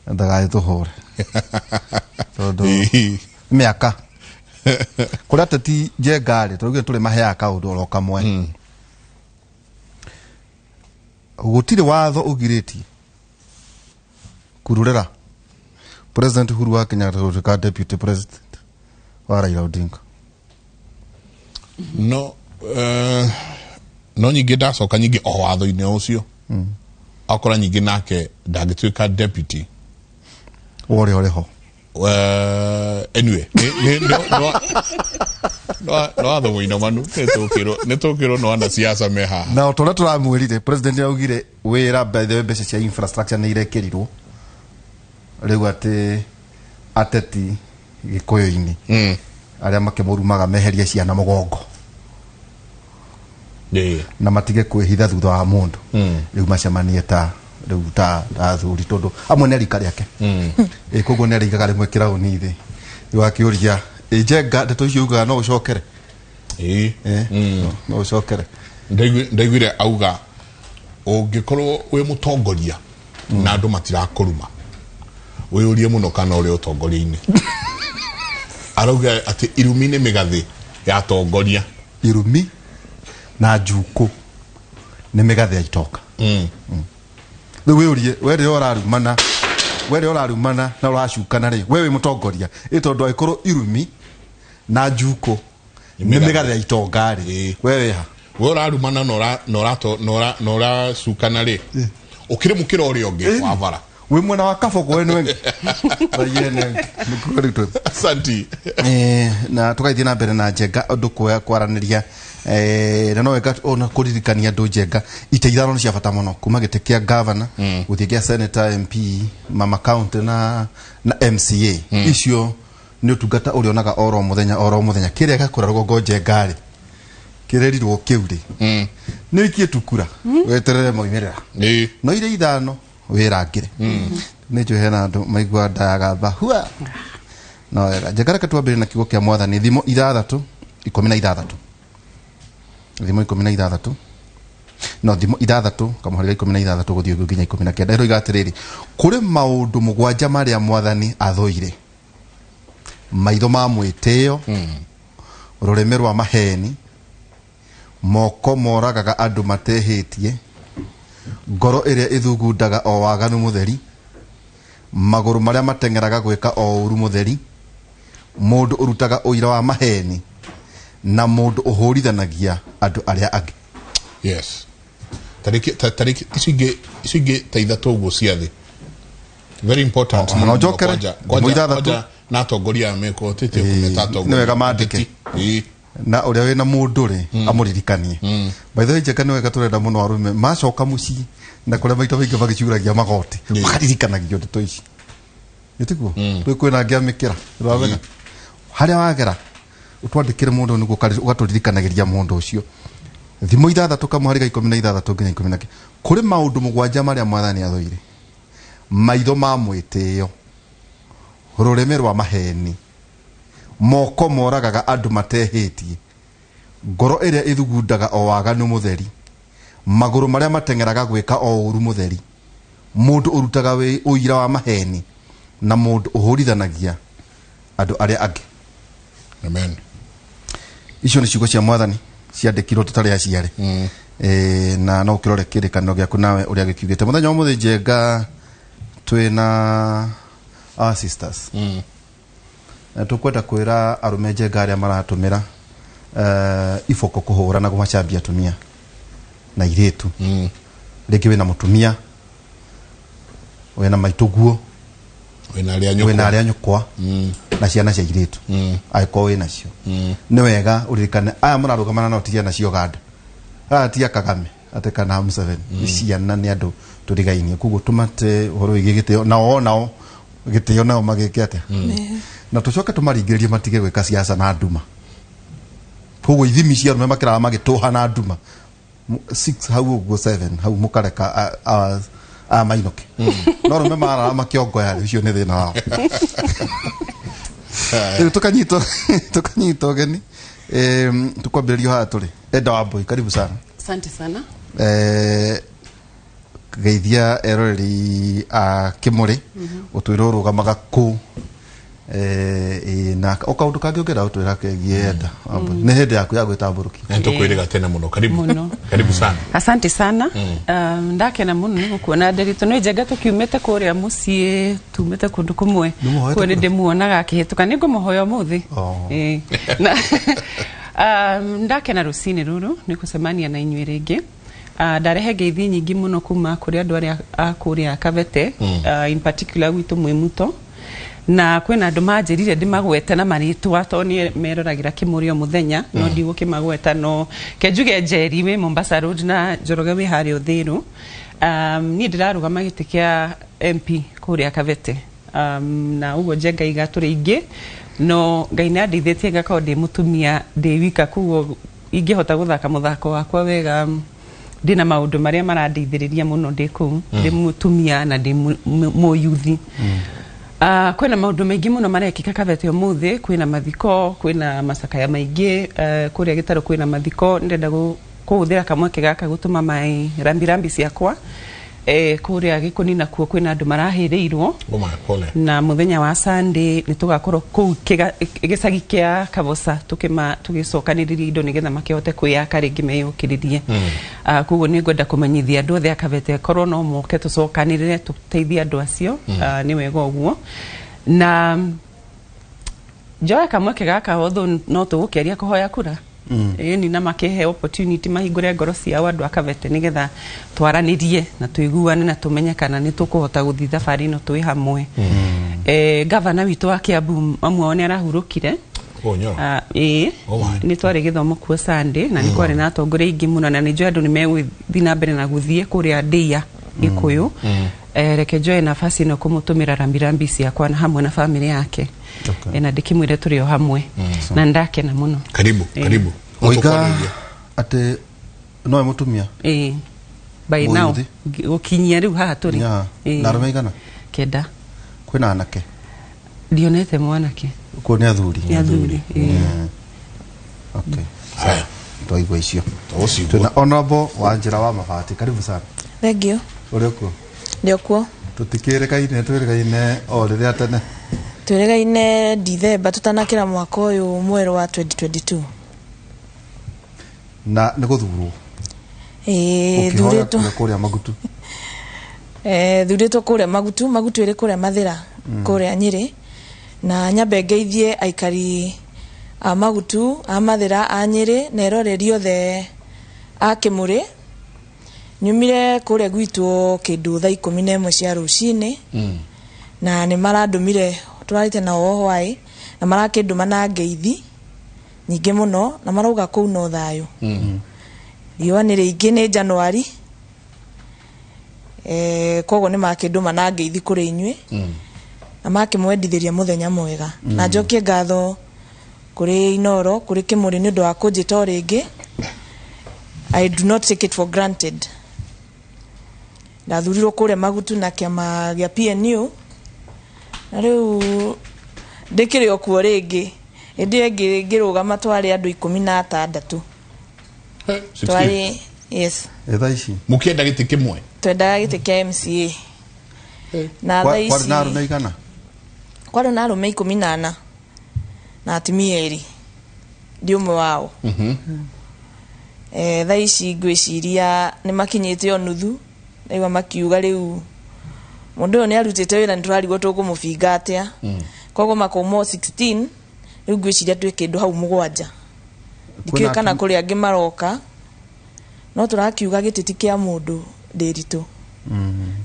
ndaga tuhore todo miaka kura tati je gari turuge tuli mahya ka undu ro kamwe gutire watho ugiriti kururera President Uhuru wa Kenyatta gutuika deputy president wa Raila Odinga. No nyingi ndacoka nyingi o watho-ini ucio akora nyingi nake ndagituika deputy ore ho anyway no watho muino manu netukiro no ana siasa meha na tola turamwirire president augire wira by the way cia infrastructure ni irekerirwo riu ateti gikuyu-ini aria makimurumaga meherie ciana mugongo na matige kwihitha thutha wa mundu riu macemanie ta athuri tondu amwe ni rika riake koguo ni rikaga rimwe kirauni thi riu akiuria ijenga ndeto icio ugaga no ucokere no ucokere ndaiguire auga ungikorwo wi mutongoria na andu matirakuruma wiurie muno kana uri utongoria-ini arauga ati irumi ni migathi ya tongoria irumi na njuku ni migathi ya itoka riu wiurie were orarumana na uracukana ri wewe mutongoria itondu aikorwo irumi na njuku ni migathi ya itonga ri wewe ha we urarumana no uracukana ri ukire mukira uri ungi wa bara we mwena wa kafogo wenwe bayene nikuritu asante na tukaithie na mbere na Njenga undu kwaraniria na no wega ona kuririkania andu Njenga iteithano cia bata muno kuma gite kia governor guthie kia senator MP mama county na MCA icio ni utungata uri onaga oro muthenya kiria gakura rugongo Njenga ri kirerirwo kiuri ni ikie tukura weterere moimerera no ire ithano wirangire ni jo hena andu maigua ndagamba hua no wega Njenga katwambire na kigo kia mwathani thimo 6 16 thimo 16 no thimo 6 kamuharira 16 guthio nginya 19 ero igatiriri kuri maundu mugwanja maria mwathani athoire maitho ma mwiteo rureme rwa maheni moko moragaga andu matehitie ngoro iria ithugundaga o waganu mutheri maguru maria matengeraga gwika o uru mutheri mundu urutaga uira wa maheni na mundu uhurithanagia andu aria angi yes tariki isinge taithatu guo ciathi very important no jokere ngoja na tongoria meko tete kumetato ni wega mandike na uria wina mundu ri amuririkanie by the way Njenga ni wega turenda muno arume macoka muci na kuria maito vingi bagicuragia magoti makaririkanagia ndeto ici nitiguo twi kwina ngiamikira rawega haria wagera utwandikire mundu niguo ugaturirikanagiria mundu ucio thimo 6 kamuharira 16 nginya 19 kuri maundu mugwanja maria mwathani athoire maitho ma mwiteo rureme rwa maheni moko moragaga andu matehitie ngoro iria ithugundaga o waganu mutheri maguru maria matengeraga gwika o uru mutheri mundu urutaga we uira wa maheni na mundu uhurithanagia andu aria angi amen icio ni ciugo cia mwathani ciandikirwo tutari aciare na no kirore kirikano giaku nawe uria gikiugite muthenya wa muthi Njenga twina our sisters tukwenda kwira arume Njenga aria maratumira ifoko kuhura na kumacambia atumia na iretu riki wina mutumia wina maituguo wina aria nyukwa na ciana cia iretu aiko wina cio ni wega uririkane aya murarugamana no tiria nacio ganda tia Kagame atekana Museveni ciana ni andu turigainie kuguo tumate horo igigiteo nao giteo nao magikete na tucoke tumaringiririe matige gwika siasa na nduma koguo ithimi cia rume makira magituha na nduma 6 hau go 7 hau mukareka mainoke no rume mara makiongo ya icio ni thina wao tukanyito geni tukwambĩrĩrio haha tũrĩ Eda Wambui karibu sana. Asante sana. geithia erori a Kimuri utwiro rugamaga ku na okaundu kangi ukira utwira kegienda ne hende yaku ya gwitamburuki tukwiriga tena muno karibu sana asante sana ndakena muno ni gukuona Nderitu no njega tukiumete kuria mucie tumete kundu kumwe kwene ndimuonaga akihituka ni ngumuhoya muthi ndakena rucini ruru ni kusemania na inyuĩ ringi ndarehe ngeithi nyingi muno kuma kuri andu aria akuria Kavete in particular witu Mwimuto na kwena andu manjirire ndimagwete na maritwa to ni meroragira Kimuri o muthenya no ndigukimagweta no kenjuge Njeri we Mombasa Road na Njoroge we hari Uthiru ni ndirarugama giti kia MP kuria Kavete na ugo jenga iga turi ingi no Ngai ni andeithĩtie ngakao ndi mutumia ndi wika kugo ingihota guthaka muthako wakwa wega ndina maundu maria marandeithĩrĩria muno ndi ku ndi mutumia na ndi muyuthi kwena maundu maingi muno marekika Kavete umuthi kwena mathiko kwena masakaya maingi kuria Gitaro kwena mathiko ndenda kuhuthira kamweke gaka gutuma mai rambirambi ciakwa kuria Gikuni na kuo kwena andu marahirirwo na muthenya wa Sunday nitugakorwo ku gicagi kia Kavosa tugicokaniriria indo nigetha makihote kuyaka ringi meyukiririe kugo ni ngwenda kumenyithia andu othe Kavete korwo no moke tucokanirire tuteithie andu acio ni wega uguo na njoya kamweke gaka otho no tugukeria kuhoya kura ni na makehe opportunity mahingure ngoro cia andu Kavete nigetha twaranirie na tuiguane na tumenyekana ni tukuhota guthi thabari no twi hamwe governor witu wa Kiambu amwe ni arahurukire ni twari githomo kuo Sunday na ni kwari na atongoria ingi muno na ni njoya andu ni megwithi na mbere na guthie kuria Ndia Gikuyu reke njoye nafasi no kumutumira rambirambi ciakwa na hamwe na family yake na ndikimwire turi o hamwe na ndakena muno karibu oiga ate no mutumia by now ukinyia riu haha turi na rumeigana kenda kwina anake ndionete mwanake ko ni athuri okay haya toigwa icio tuna honorable Wanjira wa Mabati karibu sana thank you ureko ndiokuo twirigaine o riria tene twirigaine December tutanakira mwaka uyu mweru wa 2022 na niguthurwo thurito kuria Magutu thurito kuria Magutu iri kuria Mathira kuria Nyeri na nyambe ngeithie aikari a Magutu a Mathira a Nyeri na eroreri othe a Kimuri nyumire kuria gwitu kindu thaa 11 cia rucini na ni marandumire turarite na hwai na marakinduma na ngeithi nyingi muno na marauga kuu no thayo riwa ni ringi ni January kogo ni makinduma na ngeithi kuri inywe na makimwendithiria muthenya mwega na njokie ngatho kuri Inoro kuri Kimuri ni ndu wa kunjita ringi I do not take it for granted ndathurirwo kuria Magutu na kiama gia PNU na riu ndikiri okuo ringi indi ngirugama twari andu 16 twari yes ethaici mukienda giti kimwe twenda giti kia MCA na thaici kwari na arume igana kwari na arume 18 na atumia eri ndi umwe wao thaici ngwiciria ni makinyite o nuthu aiwa makiuga riu mundu uyu ni arutite wira nturarigwo tukumubinga atia kogo makomo 16 riu ngwiciria twi kindu hau mugwanja dikio kana kuri angi maroka no turakiuga gititi kia mundu Nderitu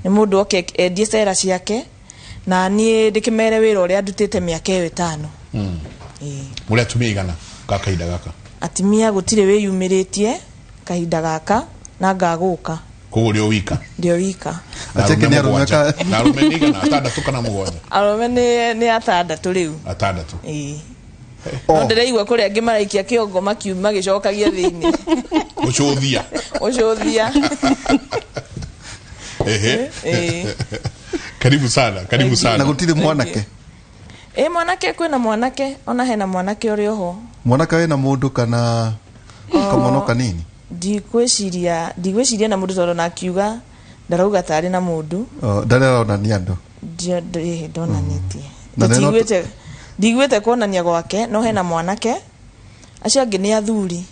ni mundu oke endie cera ciake na nie ndikimere wira uria ndutite miaka 5 muri atumia igana gakaida gaka atimia gutire we yumiritie kahinda gaka na ngaguka kugo rio wika ndio wika ateke ni arumeka na arume ni igana atandatu kana mugwanja arume ni atandatu riu atandatu no ndireigua kuri angi maraikia kiongo makiuma gicokagia thiini ucuthia karibu sana na gutire mwanake mwanake kwina mwanake ona hena mwanake uri oho mwanake wena mundu kana kamono kanini ndigwiciria na mundu tondu na akiuga ndarauga tari na mundu ndarona ni andu ndonanitie ndigwete kuonania gwake no hena mwanake acio angi ni athuri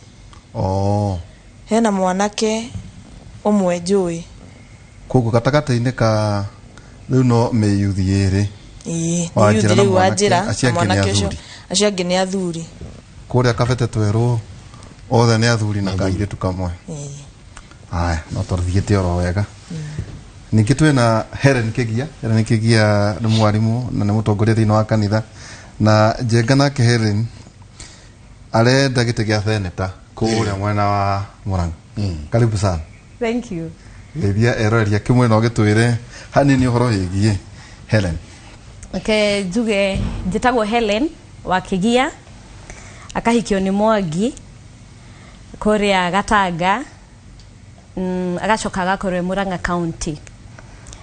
hena mwanake umwe njui kuko gatagata-ini ka riu no meyuthi eri yuthi riu wanjira mwanake ucio acio angi ni athuri kuria Kabete tweru othe ni athuri na kairitu kamwe haya no tũthiĩte oro wega ningĩ twĩna Helen Kĩgia nĩ mwarimu na nĩ mũtongoria thĩinĩ wa kanitha na Njenga nake Helen arenda gĩtĩ gĩa seneta kũrĩa mwena wa Murang'a karibu sana. Thank you. Geithia eroreria kĩmwe no gĩtwĩre hanini ũhoro wĩgiĩ Helen. Okay, njuge njĩtagwo Helen wa Kĩgia akahikio nĩ Mwangi kũrĩa Gatanga agacoka agakorwo Murang'a County.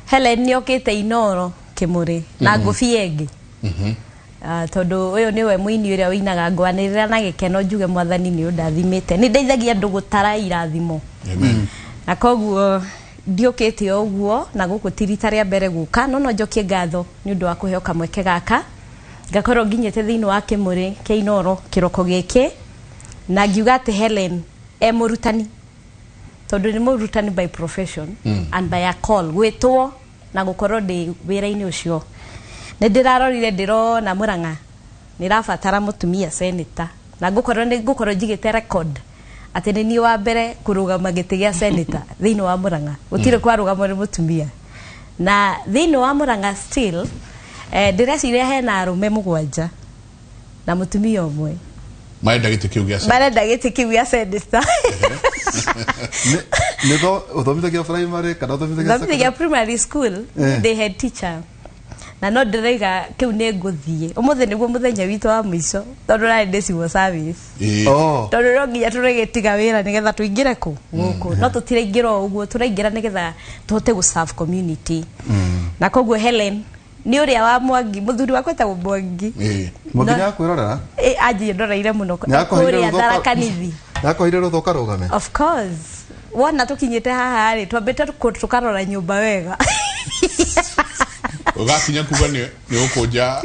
Helen nĩ okĩte Inoro Kĩmũrĩ na ngũbia ĩngĩ tondu uyu niwe muini uria winaga ngwanirira na gikeno njuge mwathani ni undathimite ni ndeithagia andu gutara irathimo na koguo ndiukite uguo na guku tirita ria mbere guka no njokie ngatho ni undu wa kuheo kamweke gaka ngakorwo nginyete thiini wa Kĩmũrĩ kia Inoro kiroko giki na ngiuga ati Helen murutani tondu ni murutani by profession and by a call gwitwo na gukorwo ndi wira-ini ucio nä ndä rarorire ndä rona Murang'a nä rabatara mutumia senator na ngũkorwo njigä te record atä nä niä wa mbere kå rå gama gä tä gä a senator thä-inä wa Murang'a gũtirĩ kwa rå gamwo nä mutumia na thä-inä wa Murang'a still ndä reciria hena arũme 7 na mutumia ũmwe marenda gĩtĩ kĩu gĩa senator nĩtho ũthomithagia primary kana ũthomithagia primary school they had teacher na no ndiraiga kiu ni nguthie umuthi niguo muthenya witu wa mwisho tondu rari ndiciwo service tondu no nginya turigitiga wira nigetha tuingire ku guku no tutiraingira uguo turaingira nigetha tuhote gu serve community na koguo Helen ni uria wa Mwangi muthuri wa kweta Mwangi muginya kwirorera aji ndoreire muno kuria Tharaka Nithi yakoire ruthoka rugame of course wona tukinyite haha ri twambite tukarora nyumba wega ugakinya kuga ni ukuja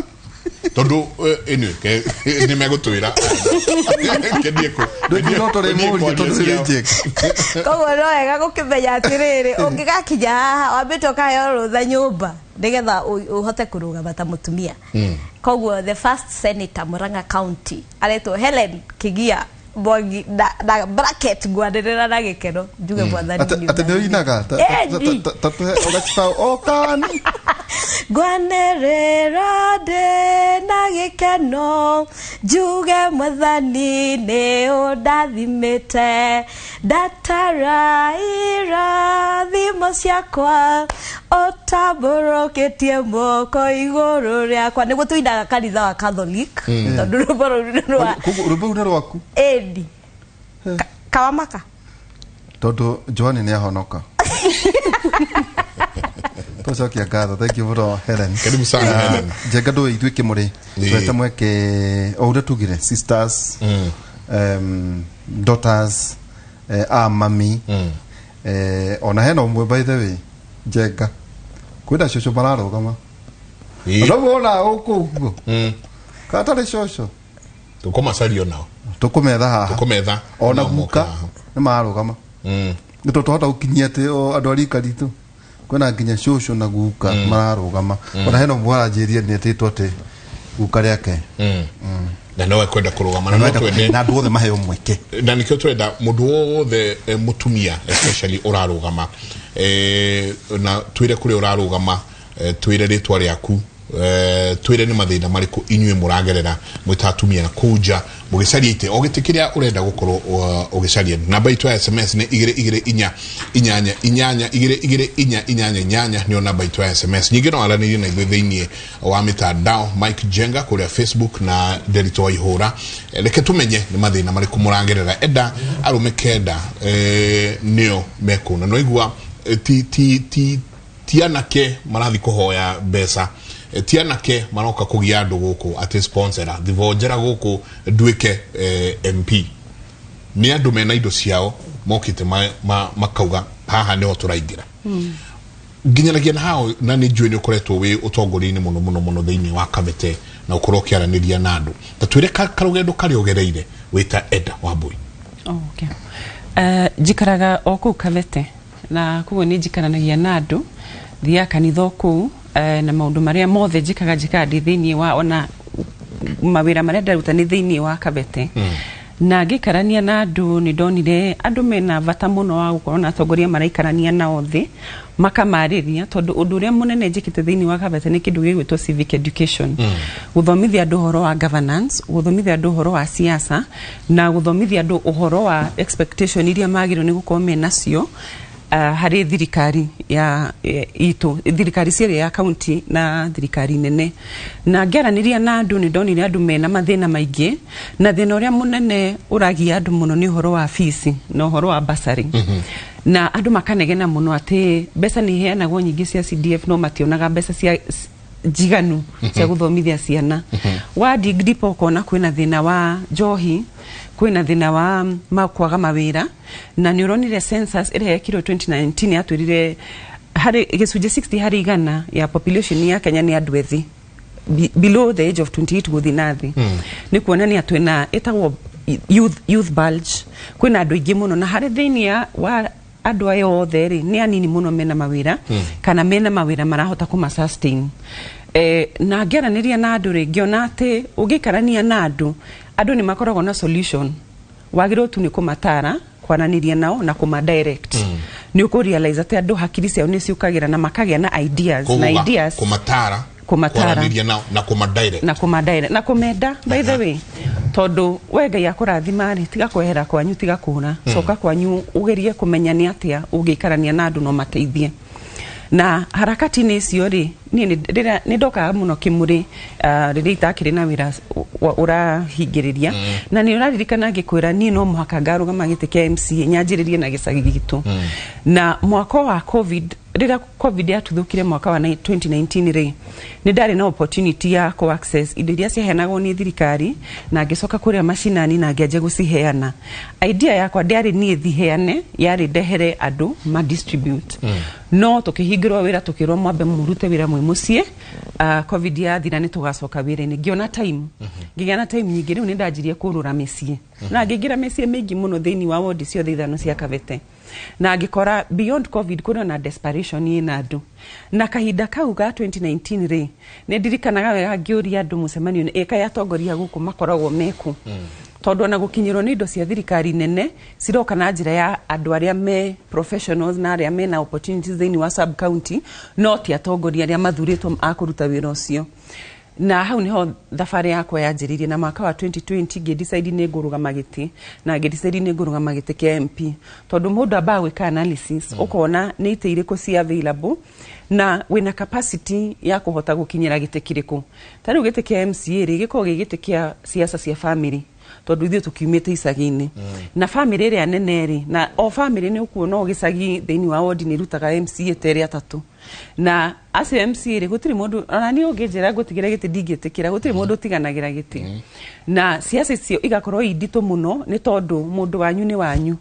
tondu anyway ni megutwira kedieko ndikinoto muri tondu rinje koguo no wega gukimenya atiriri ungigakinya haha wambite ukayo rutha nyumba nigetha uhote kurugama ta mutumia koguo the first senator Murang'a County aretwo Helen Kĩgia Mwangi na bracket ngwanirira na gikeno njuge mwathani ni ate ndio inaga tatu ugachifa okani ngwanirira de na gikeno njuge mwathani ni undathimite ndatara irathimo ciakwa otaboroketie moko iguru riakwa niguo tuinaga kanitha wa Catholic tondu rumbo rwaku edi kawamaka tondu Joani ni ahonoka tocokia ngatho thank you for Helen karibu sana Helen Njenga ndå ithuä kä må rä twete mweke o å rä tugire sisters daughters mami ona hena å mwe by the way Njenga kwä na cåcå mararå gama ndåmona å kå guo katarä cåcå tå kå macario nao tå kå metha haha ona guka nä mararå gama nä tå tåhota gå kinyia atä andå arika ritå kwena nginya cũcũ na guka mararũgama ona heno mwaranjĩria nĩ atĩtwo atĩ guka rĩake na no kwenda kũrũgama na twende na andũ othe maheo mweke na nikio twenda mũndũ wothe mutumia especially ũrarũgama na twire kũrĩ ũrarũgama twire rĩtwa rĩaku twire nĩ mathĩna marĩkũ inyuĩ mũragerera mwĩtatumia na kuja mũgĩcaria ite o gĩtĩ kĩrĩa ũrenda gũkorwo ũgĩcaria namba itũ ya SMS nĩ 22488 nĩyo namba itũ ya SMS nyingĩ no aranĩrie na ithuĩ thĩinĩ wa mĩtandao Mike Njenga kũrĩa Facebook na Derito Waihũra reke tũmenye nĩ mathĩna marĩkũ mũragerera enda arũme kenda nĩo mekũna no igua ti anake marathi kũhoya mbeca ti anake maroka kugia andu guku ati sponsora thivonjera guku nduike MP ni andu mena indo ciao mokite makauga haha niho turaingira ginyanagia na hao na ni njue ni ukoretwo wi utongori-ini muno thiini wa Kabete na ukorwo kiaraniria na andu ta twire karugendo kari ogereire wita Eda Wambui. Okay. Jikaraga oku Kabete na kugo ni jikaranagia na andu thia kanitha oku na maundu maria mothe jikaga thiini wa ona mawira maria ndaruta ni thiini wa Kabete. Na gikarania na andu ni ndonire andu mena bata muno wa gukorwo na atongoria maraikarania nao thi makamariria tondu undu uria munene njikite thiini wa Kabete ni kindu gigwitwo civic education. Guthomithia andu uhoro wa governance, guthomithia andu uhoro wa siasa na guthomithia andu uhoro wa expectation iria magiro ni gukorwo menacio hari thirikari ya itu thirikari ciere ya county na thirikari nene. Na ngeraniria na andu ni ndonire andu mena mathina maingi na thina uria munene uragia andu muno ni uhoro wa fees na uhoro wa bursary. Na andu makanegena muno ati mbeca ni heanagwo nyingi cia CDF no mationaga mbeca cia jiganu cia guthomithia ciana. Wa degree pokona kwina thina wa njohi, kwina thina wa makwaga mawira na ni uronire census ire yekirwo 2019 yatwirire hari gicunje 60 hari igana ya population ya Kenya ni andu ethi below the age of 28 guthi nathi. Ni kuonania twina etagwo youth bulge, kwina andu ingi muno na hari thiini wa andu ayo othe ri ni anini muno mena mawira kana mena mawira marahota kuma sustain. Na ngeraniria na andu ringi ona ati ugikarania na andu ni makoragwo na solution, wagiro tu ni kumatara kwananiria nao na kuma direct. Ni ukurealize ati andu hakiri ciao ni ciukagira na makagia na ideas na ideas kumatara kwananiria nao na kuma direct na kumenda by the way tondu wega ya kurathima ri tiga kwehera kwanyu tiga kuna soka kwanyu ugerie kumenya ni atia ugikarania na andu no mateithie. Na harakati ni cio ri ni ndoka muno kimuri riri itakiri na wira urahingiriria na ni uraririkana gikwira ni no muhaka ngarugama gite kia MCA nyanjiririe na gicagi gitu. Na mwaka wa COVID yatuthukire mwaka wa 2019 ri ni ndari na opportunity ya ko access indo iria ciheanagwo ni thirikari na ngicoka kuria mashinani na ngiaje guciheana. Idea yakwa ndari ni thiheane yari ndehere andu ma distribute. No tukihingirwo wira tukirwo mwambe murute wira mwe mucie COVID yathira ni tugacoka wira ni ngiona time ngiona time nyingi riu ni ndajirie kurura mecie na ngingira mecie mingi muno thiini wa ward cio thithano cia Kabete na ngikora beyond COVID kuna na desperation ina andu na kahinda kau ga 2019 ri ni ndirikanaga wega ngiuria andu mucemanio ni eka yatongoria guku makoragwo meku tondu na gukinyirwo ni indo cia thirikari nene ciroka na njira ya andu aria me professionals na aria me na opportunities thiini wa sub county no ti atongoria aria mathuritwo akuruta wira ucio. Na hau niho thafari yakwa yanjiririe na mwaka wa 2020 ngidecide ni ngurugama giti na ngidecide ni ngurugama giti kia MP tondu mundu aba gwika analysis ukona ni ite iriko ci available na wina capacity ya kuhota gukinyira giti kiriku. Tariu giti kia MCA ri giko giti kia siasa cia family tondu ithuĩ tukiumĩte icagi-inĩ na family ĩrĩa nene ri na o family nĩ ukuona o gĩcagi thĩinĩ wa ward nĩ rutaga MCA terĩ atatu na acio MCA ri gũtirĩ mũndũ ona niĩ ũngĩnjĩra ngũtigĩre gĩtĩ ndingĩtĩkĩra gũtirĩ mũndũ ũtiganagĩra gĩtĩ na ciaca icio igakorwo inditũ mũno nĩ tondu mũndũ wanyu nĩ wanyu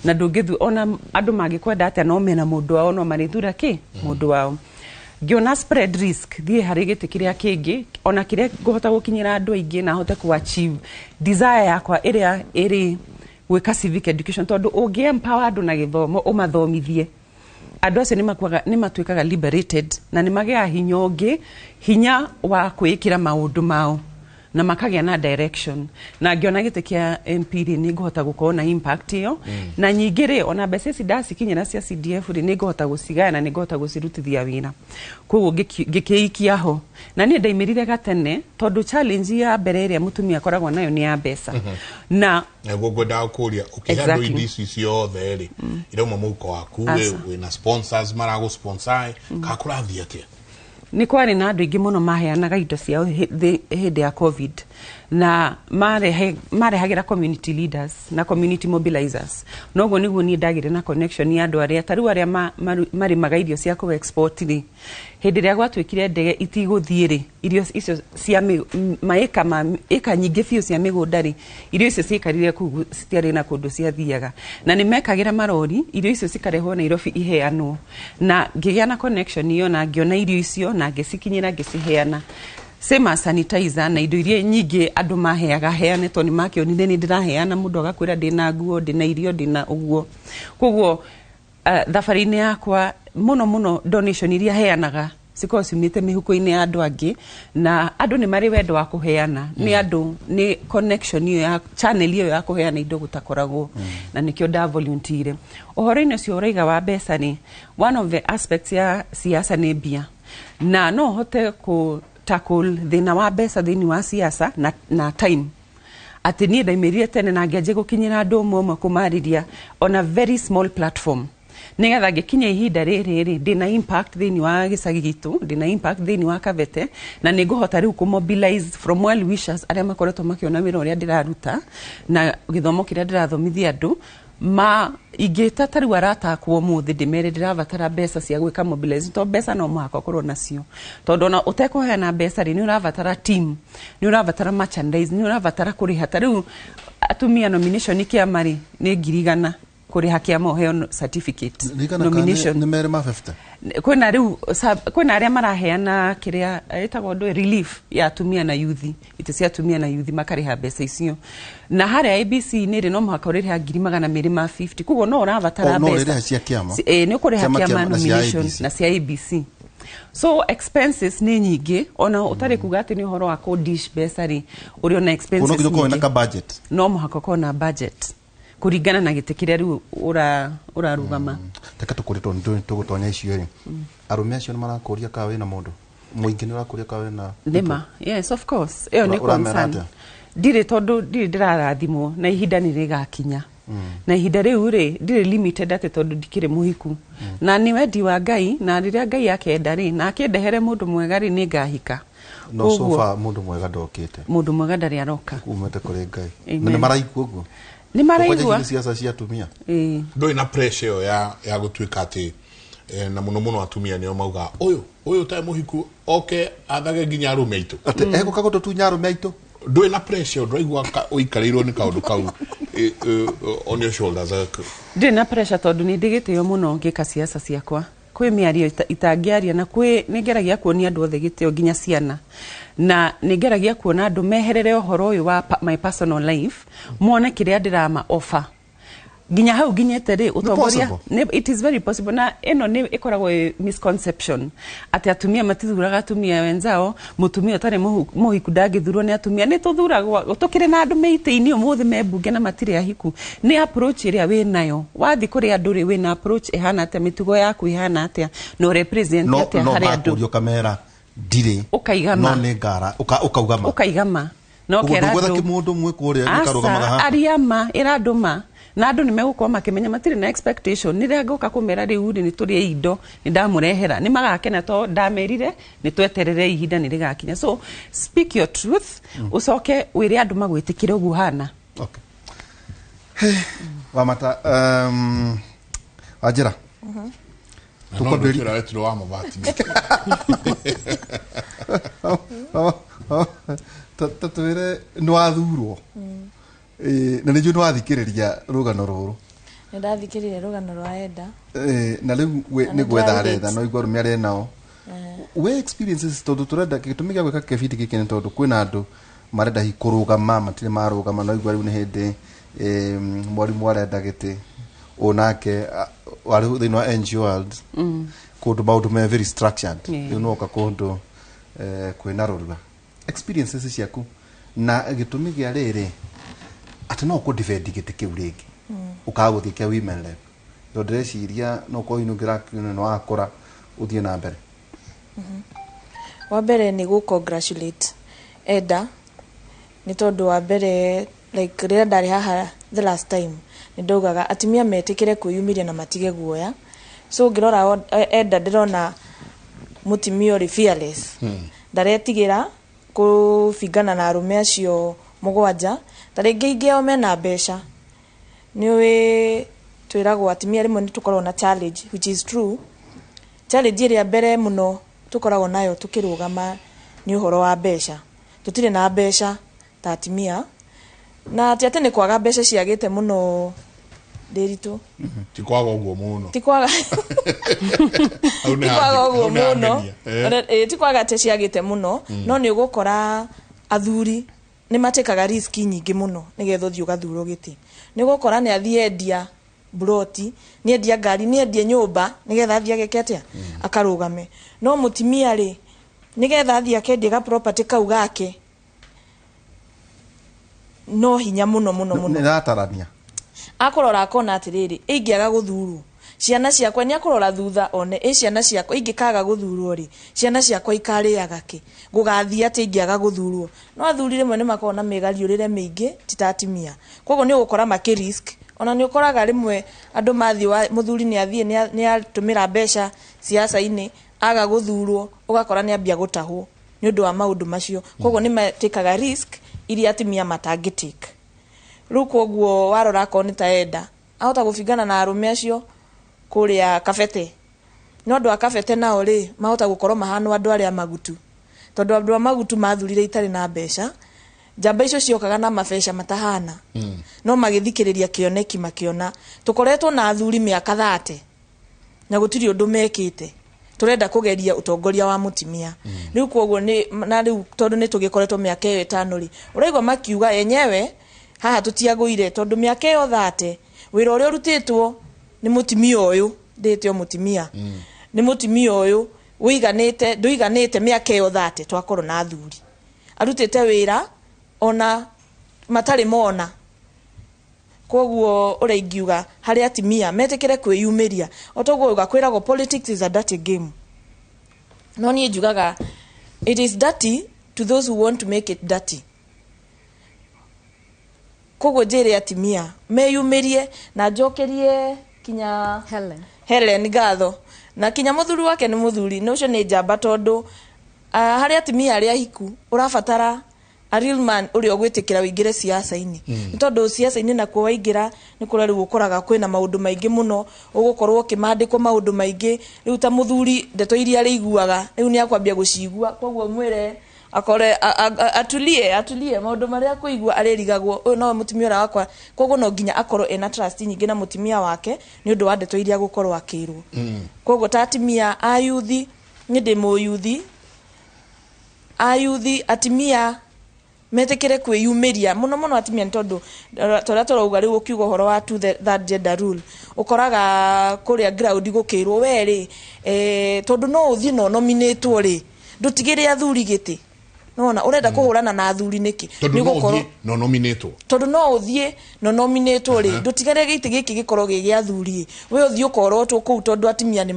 na ndũngĩthu ona andũ mangĩkwenda atĩa no mena mũndũ wao no marĩthura kĩ mũndũ wao. Ngiona spread risk thie hari gite kiria kingi ona kiria nguhota gukinyira andu aingi na hote ku achieve desire yakwa iria iri gwika civic education tondu ungi empower andu na githomo umathomithie andu acio ni matuikaga liberated na ni magia hinya wa kwikira maundu mao na makagia na direction na ngiona gite kia MP ni nguhota gukorwo na impact iyo na nyingire ona mbeca ici ndacikinyira cia CDF ni nguhota gucigaya na ni nguhota gucirutithia wira koguo gikiikia ho na ni ndaimirire gatene tondu challenge ya mbere iria mutumia akoragwo nayo ni ya mbeca na gogo da kuria ukihando indisi ciothe ri irauma muko waku we na sponsors marago sponsor kakurathia atia. Ni kwari na andu ingi muno maheanaga indo ciao hindi ya COVID na marehagira community leaders na community mobilizers noguo niguo ni ndagire na connection ya andu aria taru aria mari magairio cia ku export ri hindi ria gwatwikire ndege itiguthiire irio icio cia eka nyingi biu cia migunda ri irio icio cikarire ku citiari na kundu cia thiaga na ni mekagira marori irio icio cikarehwo Nairobi iheanwo na ngigia na connection iyo na ngiona irio icio na ngicikinyira ngiciheana sema sanitizer na indo iria nyingi andu maheaga heanetwo ni makionire ni ndiraheana mundu agakwira ndina nguo ndina irio ndina uguo koguo thafarini yakwa muno donation iria heanaga siko simite mihuko-ini ya andu angi na andu ni mari wendo wa kuheana ni andu ni connection iyo ya channel iyo ya kuheana indo gutakoragwo na nikio da volunteer ohoro-ini ucio uraiga wa mbeca ni one of the aspects ya siasa ni bia na no hote ku tackle thina wa mbeca thini wa siasa na time ati ni ndaimirire tene na ngiaje gukinyira andu mwe kumariria on a very small platform nigetha ngikinya ihinda riri ndina impact thini wa gicagi gitu ndina impact thini wa Kavete na ninguhota riu ku mobilize from well wishers aria makoretwo makiona wira uria ndiraruta na githomo kiria ndirathomithia andu ingita tari warata kwa muthi ndimere ndiravatara mbeca cia gwika mobilize to mbeca no muhaka korwo nacio tondu na utekuheana mbeca ri ni uravatara team ni uravatara merchandise ni uravatara kuriha tariu atumia nomination kia mari ni 100 kuriha kia moheo certificate nomination ni mere ma 50 kwina aria maraheana kiria etagwo ndo relief ya atumia na youth ite cia atumia na youth makariha mbeca icio na haria ABC ni ri no muhaka uriha 250 kugo no uravatara mbeca no uriha cia kiama ni ukuriha kiama nomination na cia ABC so expenses ni nyingi ona utari kuga ati ni uhoro wa ku dish mbeca ri uri ona expenses ni kuno na budget no muhaka ko na budget kurigana na gite kiria riu urarugama teka tukuritwo ndu tugutonya icio ri arume acio ni marakuria kawe na mundu muingi ni urakuria kawe na ndema yes of course iyo ni concern ndire tondu ndire ndirathimwo na ihinda ni rigakinya na ihinda riu ri ndire limited ati tondu ndikire muhiku na ni wendi wa Ngai na riria Ngai akenda ri na akindehere mundu mwega ri ni ngahika no sofa mundu mwega ndokite mundu mwega ndari aroka umete kuri Ngai ni maraikwo guo ni maraigwa siasa cia atumia ndoi na pressure ya gutwika ati na muno atumia nio mauga uyu ta muhiku oke athage nginya arume aitu ati ego kagoto tu nyarume aitu ndoi na pressure ndoi uikarirwo ni kaundu kau on your shoulders ndi na pressure tondu ni ndigitio muno ngika siasa ciakwa kwi miario itangiaria na kwi ningeragia kuonia andu othe gitio nginya ciana na ningeragia kuona andu meherere uhoro uyu wa my personal life muone kiria ndirama offer ginya hau ginyete ri utongoria it is very possible na eno ni ikoragwo misconception ati atumia matithuraga atumia wenzao mutumia utari muhiku ndangithurwo ni atumia ni tuthuragwo utukire na andu meite-ini umuthi mebunge na matire ahiku ni approach iria we nayo wathi kuri andu ri we na approach ihana atia mitugo yaku ihana atia no represent atia hari andu no kamera dire ukaigama no ni ngara ukaigama no kera andu kimundu mwe kuria ni karugamaga ha ariama iraduma na andu ni megukoma makimenya matire na expectation ni rengoka kumera riu ni turi indo ni ndamurehera ni magakena to ndamerire ni tweterere ihinda ni rigakinya so speak your truth usoke wire andu magwitikire ugu hana okay wamata ajira tukwambia wetu wa mabati tatwire nwathurwo na nĩ nĩ wathikĩrĩria rũgano rũrũ nĩ ndathikĩrĩria rũgano rwa Eda na rĩu nĩ gwetha retha no igwa rumia re nao we experiences tondu turenda gĩtũmi gĩa gwĩka kĩbindi gĩkĩ nĩ tondu kwĩna andũ marenda kũrũgama matirĩ marũgama no igwa rĩu nĩ hĩndĩ mwarimũ arenda gĩtĩ onake arĩ thĩinĩ wa NGO world kũndũ maũndũ me very structured rĩu no oka kũndũ kwĩna rũruga experiences ciaku na gĩtũmi gĩa rĩrĩ ati no ko defend gite kiu ringi ukaguthia kia women rep ndo ndreciria no ko inungira no akora uthie na mbere wa mbere ni gu congratulate Eda ni tondu wa mbere like rira ndari haha the last time ni ndogaga atumia metikire kuyumiria na matige guoya so ngirora Eda ndirona mutimia uri fearless ndaretigira kubingana na arume acio mugwanja taringi ingi ao mena mbeca niwe twiragwo atimia rimwe ni tukorwo na challenge which is true. Challenge iria mbere muno tukoragwo nayo tukirugama ni uhoro wa mbeca. Tutire na mbeca ta atimia na ati ni kwaga mbeca ciagite muno ndiritu ti kwaga uguo muno ti kwaga uguo muno ti kwaga te ciagite muno no ni ugukora athuri ni matekaga risk nyingi muno nigetho thio gathuro giti ni ugukora ni athie endia broti ni endia ngari ni endia nyumba nigetha athie ageketia akarugame no mutimia ri nigetha athie akendia ga property kau gake no hinya muno ni ratarania akorora akona atiriri ingiaga guthuru ciana ciakwa ni akorora thutha one ciana ciakwa ingikaga guthurwo ri ciana ciakwa ikariaga ki gugathia ati ingiaga guthurwo no athuri rimwe ni makona megariurire mingi titatimia koguo ni ugukora maki risk ona ni ukoraga rimwe andu mathi muthuri ni athie ni atumira mbeca siasa-ini aga guthurwo ugakora ni ambia gutahwo ni undu wa maundu macio koguo ni matekaga risk iria atimia matangitake ruko guo warora ko ni taenda ahota gubingana na arume acio kuria kabete no andu akabete nao ri mahota gukorwo mahano andu aria magutu tondu andu a magutu mathurire itari na mbeca jamba icio ciokaga na mabesha matahana no magithikiriria kioneki makiona tukoretwo na athuri miaka 30 na gutiri undu mekite turenda kugeria utongoria wa mutimia riu koguo ni na riu tondu ni tugikoretwo miaka 5 ri uraigwa makiuga yenyewe haha tutiaguire tondu miaka yo 30 wira uria urutitwo ni mutimia uyu nditio mutimia ni mutimia uyu wiganite nduiganite miaka yo 30 twakorwo na athuri arutite wira ona matari mona koguo urengiuga hari atimia metekere kwiyumiria otoguo ugakwiragwo politics is a dirty game no ni njugaga it is dirty to those who want to make it dirty koguo njire atimia meyumirie na njokerie kinya Helen gatho na kinya muthuri wake ni muthuri no cio ni njamba tondu hari atimia aria hiku urabatara a real man uri ogwitikira wingire siasa-ini tondu siasa-ini na kwa waingira ni kuri gukoraga kwina maundu maingi muno ugukorwo kimandiko maundu maingi riu ta muthuri ndeto iria ariguaga riu ni akwambia gucigua koguo mwire akore atulie maundu maria kuigua arerigagwo uyu no mutimia ora wakwa koguo no nginya akorwo ena trust nyingi na mutimia wake ni undu wa ndeto iria gukorwo akirwo koguo ta atimia a yuthi ni ndi mu yuthi a yuthi atimia metekere kwiyumiria muno atimia tondu toria turauga riu ukiuga horo wa that gender rule ukoraga kuria ground gukirwo weri tondu no uthie no nominate ri ndutigire athuri giti nona urenda kuhurana na athuri niki ni gukorwo no nominate tondu no uthie no nominate ri ndutigire giti giki gikorwo gi gia athuri we uthie ukorwo tu ku tondu atimia ni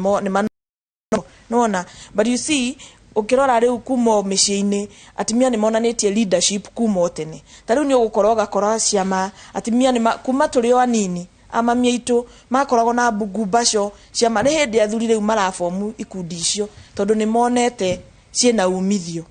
nona but you see ukirora riu kuma micii-ini atimia ni monanitie leadership kuma tene tariu ni ugukorwo gakora ciama atimia ni kuma turi o anini amamia itu makoragwo na bungu bacio ciama ni hindi athuri riu marafomu ikundi icio tondu ni monete ciena umithio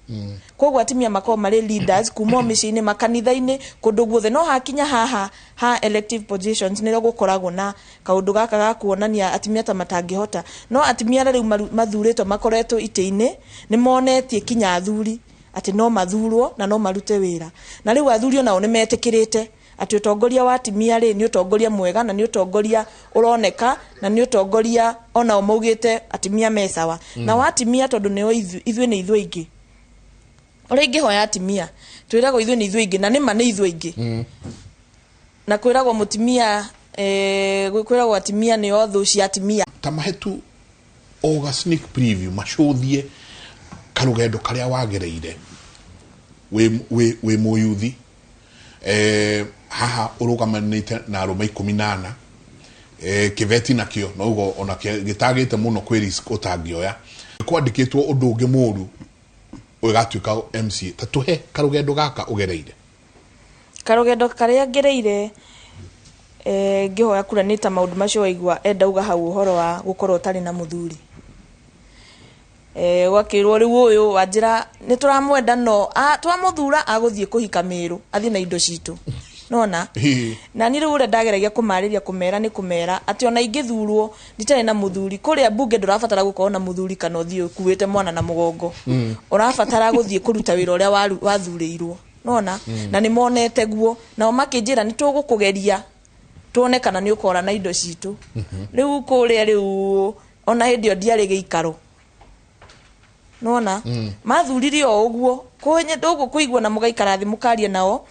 koguo atimia makao mari leaders kuma micii-ini makanitha-ini kundu guothe no hakinya ha elective positions ni gukoragwo na kaundu gaka ga kuonania atimia ta matangihota no atimia riu mathuritwo makoretwo ite-ini ni monetie kinya athuri ati no mathurwo na no marute wira na riu athuri onao ni metikirite ati utongoria wa atimia ri ni utongoria mwega na ni utongoria uroneka na ni utongoria ona maugite atimia mesawa na wa atimia tondu ni ithuĩ ni ithuĩ ingi uri ingihoya atimia twiragwo ithuĩ ni ithuĩ ingi na nima ni ithuĩ ingi na kwiragwo mutimia kwiragwo atimia ni othu cia atimia tamahetu oga sneak preview macuthie karugendo karia wagereire we muyuthi haha urugamanite na arume 18 kiveti nakio no ugo ona gitagite muno kwi risk utangioya kwandikitwo undu ungi muru ugatuika MC tatuhe karugendo gaka ugereire karugendo karia ngereire ngihoya kuranita maundu macio waigua endauga hau uhoro wa gukorwo tari na muthuri gwakirwo riu uyu wanjira ni turamwenda no twamuthura aguthie kuhika Miru athi na indo citu nona na ni riu ure ndageragia kumariria kumera ni kumera ati ona ingithurwo nditare na muthuri kuria bunge ndurabatara gukorwo na muthuri kana uthie kuwete mwana na mugongo urabatara guthie kuruta wira uria wathurirwo nona na ni monete guo nao makinjira ni tugukugeria tuone kana ni ukora na indo citu riu kuria riu ona hindi ndiari giikaro nona mathuririo uguo kwenye ndogo kuigwa na mugaikara thi mukarie nao